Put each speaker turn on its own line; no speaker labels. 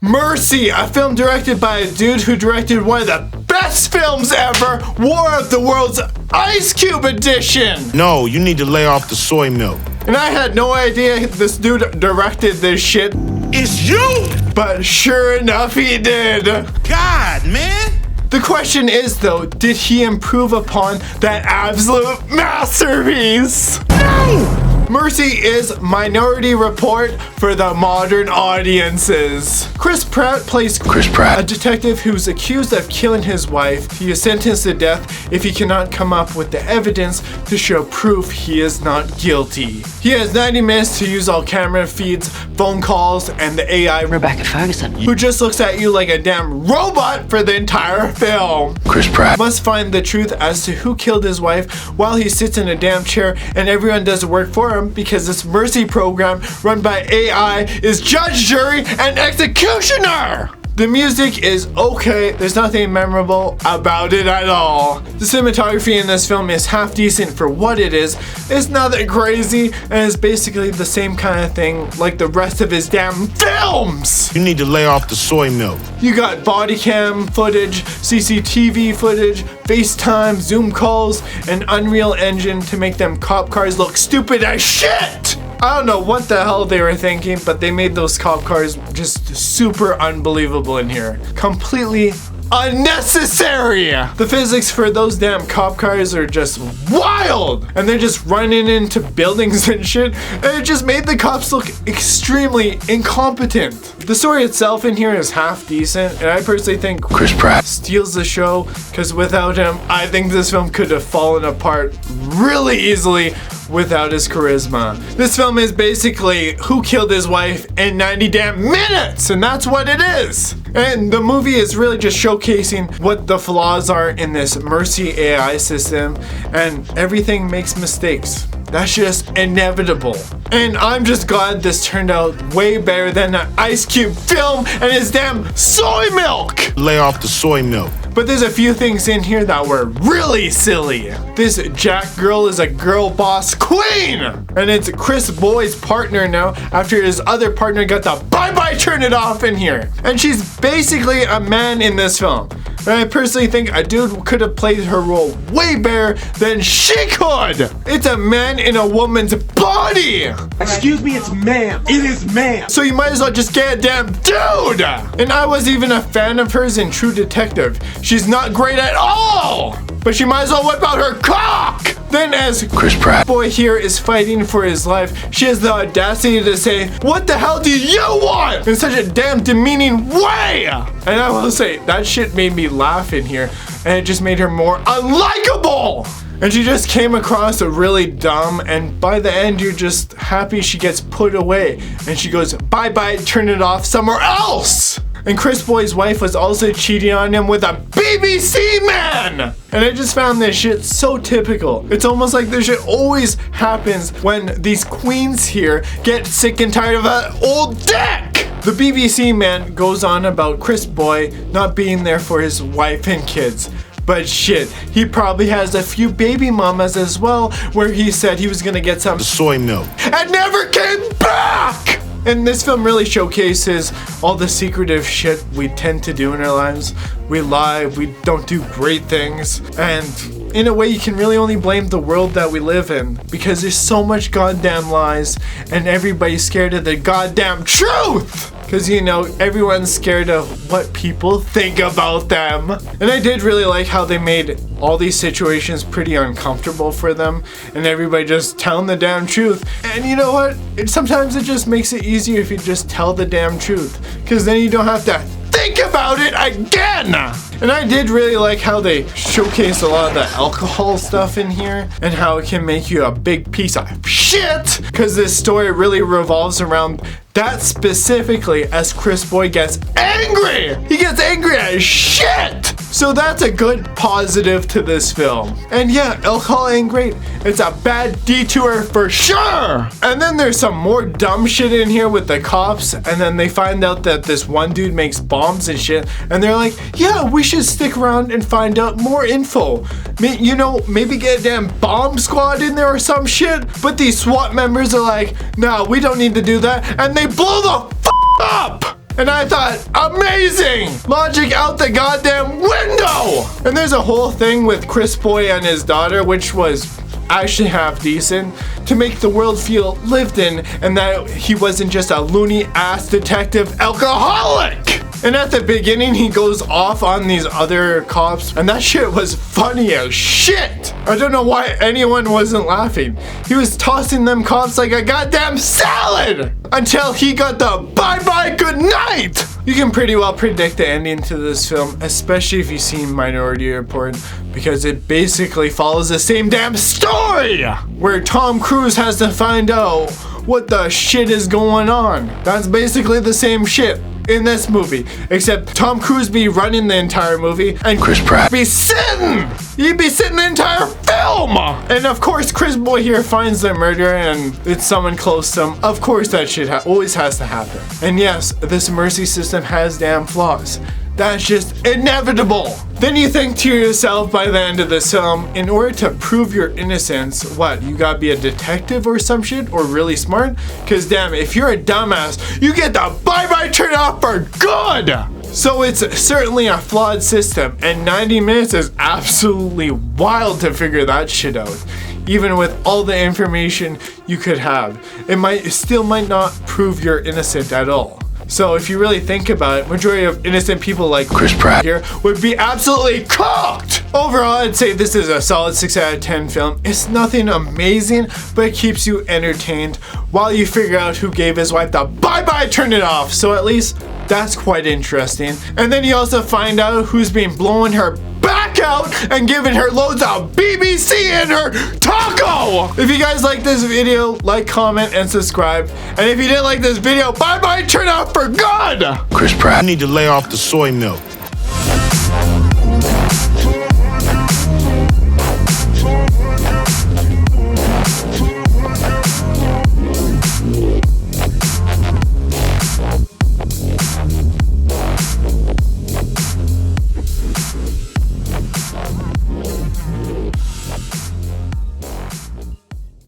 Mercy, a film directed by a dude who directed one of the best films ever, War of the Worlds Ice Cube Edition!
No, you need to lay off the soy milk.
And I had no idea this dude directed this shit.
It's you!
But sure enough, he did!
God, man!
The question is though, did he improve upon that absolute masterpiece?
No!
Mercy is Minority Report for the modern audiences. Chris Pratt plays a detective who's accused of killing his wife. He is sentenced to death if he cannot come up with the evidence to show proof he is not guilty. He has 90 minutes to use all camera feeds, phone calls, and the AI
Rebecca Ferguson,
who just looks at you like a damn robot for the entire film.
Chris Pratt
Must find the truth as to who killed his wife while he sits in a damn chair and everyone does the work for him, because this Mercy program run by AI is judge, jury, and executioner! The music is okay, there's nothing memorable about it at all. The cinematography in this film is half decent for what it is. It's nothing crazy, and it's basically the same kind of thing like the rest of his damn films!
You need to lay off the soy milk.
You got body cam footage, CCTV footage, FaceTime, Zoom calls, and Unreal Engine to make them cop cars look stupid as shit! I don't know what the hell they were thinking, but they made those cop cars just super unbelievable in here. Completely unnecessary! The physics for those damn cop cars are just wild! And they're just running into buildings and shit, and it just made the cops look extremely incompetent. The story itself in here is half decent, and I personally think
Chris Pratt
steals the show, because without him, I think this film could have fallen apart really easily without his charisma. This film is basically who killed his wife in 90 damn minutes, and that's what it is. And the movie is really just showcasing what the flaws are in this Mercy AI system, and everything makes mistakes. That's just inevitable. And I'm just glad this turned out way better than that Ice Cube film and his damn soy milk!
lay off the soy milk.
But there's a few things in here that were really silly. This Jack girl is a girl boss queen! And it's Chris Boy's partner now after his other partner got the bye-bye turn it off in here. And she's basically a man in this film. And I personally think a dude could have played her role way better than she could! It's a man in a woman's body!
Excuse me, it's ma'am. It is ma'am.
So you might as well just get a damn dude! And I was even a fan of hers in True Detective. She's not great at all! But she might as well whip out her cock! Then as
Chris Pratt
boy here is fighting for his life, she has the audacity to say, "What the hell do you want?" in such a damn demeaning way! And I will say, that shit made me laugh in here, and it just made her more unlikable! And she just came across a really dumb, and by the end you're just happy she gets put away. And she goes, bye-bye, turn it off somewhere else! And Chris Boy's wife was also cheating on him with a BBC man! And I just found this shit so typical. It's almost like this shit always happens when these queens here get sick and tired of that old dick! The BBC man goes on about Chris Boy not being there for his wife and kids. But shit, he probably has a few baby mamas as well, where he said he was gonna get some
soy milk
and never came back! And this film really showcases all the secretive shit we tend to do in our lives. We lie, we don't do great things, and in a way you can really only blame the world that we live in, because there's so much goddamn lies and everybody's scared of the goddamn truth! Because, you know, everyone's scared of what people think about them. And I did really like how they made all these situations pretty uncomfortable for them, and everybody just telling the damn truth. And you know what? Sometimes it just makes it easier if you just tell the damn truth, because then you don't have to think about it again! And I did really like how they showcase a lot of the alcohol stuff in here, and how it can make you a big piece of shit! Because this story really revolves around that specifically, as Chris Boy gets angry! He gets angry as shit! So that's a good positive to this film. And yeah, alcohol ain't great. It's a bad detour for sure! And then there's some more dumb shit in here with the cops, and then they find out that this one dude makes bombs and shit, and they're like, yeah, we should stick around and find out more info. You know, maybe get a damn bomb squad in there or some shit? But these SWAT members are like, nah, we don't need to do that, and they blow the f*** up! And I thought, amazing! Logic out the goddamn window! And there's a whole thing with Chris Boy and his daughter, which was actually half decent, to make the world feel lived in and that he wasn't just a loony ass detective alcoholic. And at the beginning he goes off on these other cops and that shit was funny as shit. I don't know why anyone wasn't laughing. He was tossing them cops like a goddamn salad until he got the bye-bye good night. You can pretty well predict the ending to this film, especially if you've seen Minority Report, because it basically follows the same damn story where Tom Cruise has to find out what the shit is going on. That's basically the same shit in this movie, except Tom Cruise be running the entire movie and Chris Pratt be sitting. He'd be sitting the entire film. And of course Chris Boy here finds the murderer and it's someone close to him. Of course that shit always has to happen. And yes, this mercy system has damn flaws. That's just inevitable. Then you think to yourself by the end of this film, in order to prove your innocence, what, you gotta be a detective or some shit, or really smart? Cause damn, if you're a dumbass, you get the bye-bye turn off for good! So it's certainly a flawed system, and 90 minutes is absolutely wild to figure that shit out. Even with all the information you could have, it still might not prove you're innocent at all. So if you really think about it, majority of innocent people like Chris Pratt here would be absolutely cooked! Overall, I'd say this is a solid 6 out of 10 film. It's nothing amazing, but it keeps you entertained while you figure out who gave his wife the bye-bye turn it off. So at least that's quite interesting. And then you also find out who's been blowing her back out and giving her loads of BBC in her taco. If you guys like this video, like, comment, and subscribe. And if you didn't like this video, bye-bye turn off for good!
Chris Pratt, you need to lay off the soy milk.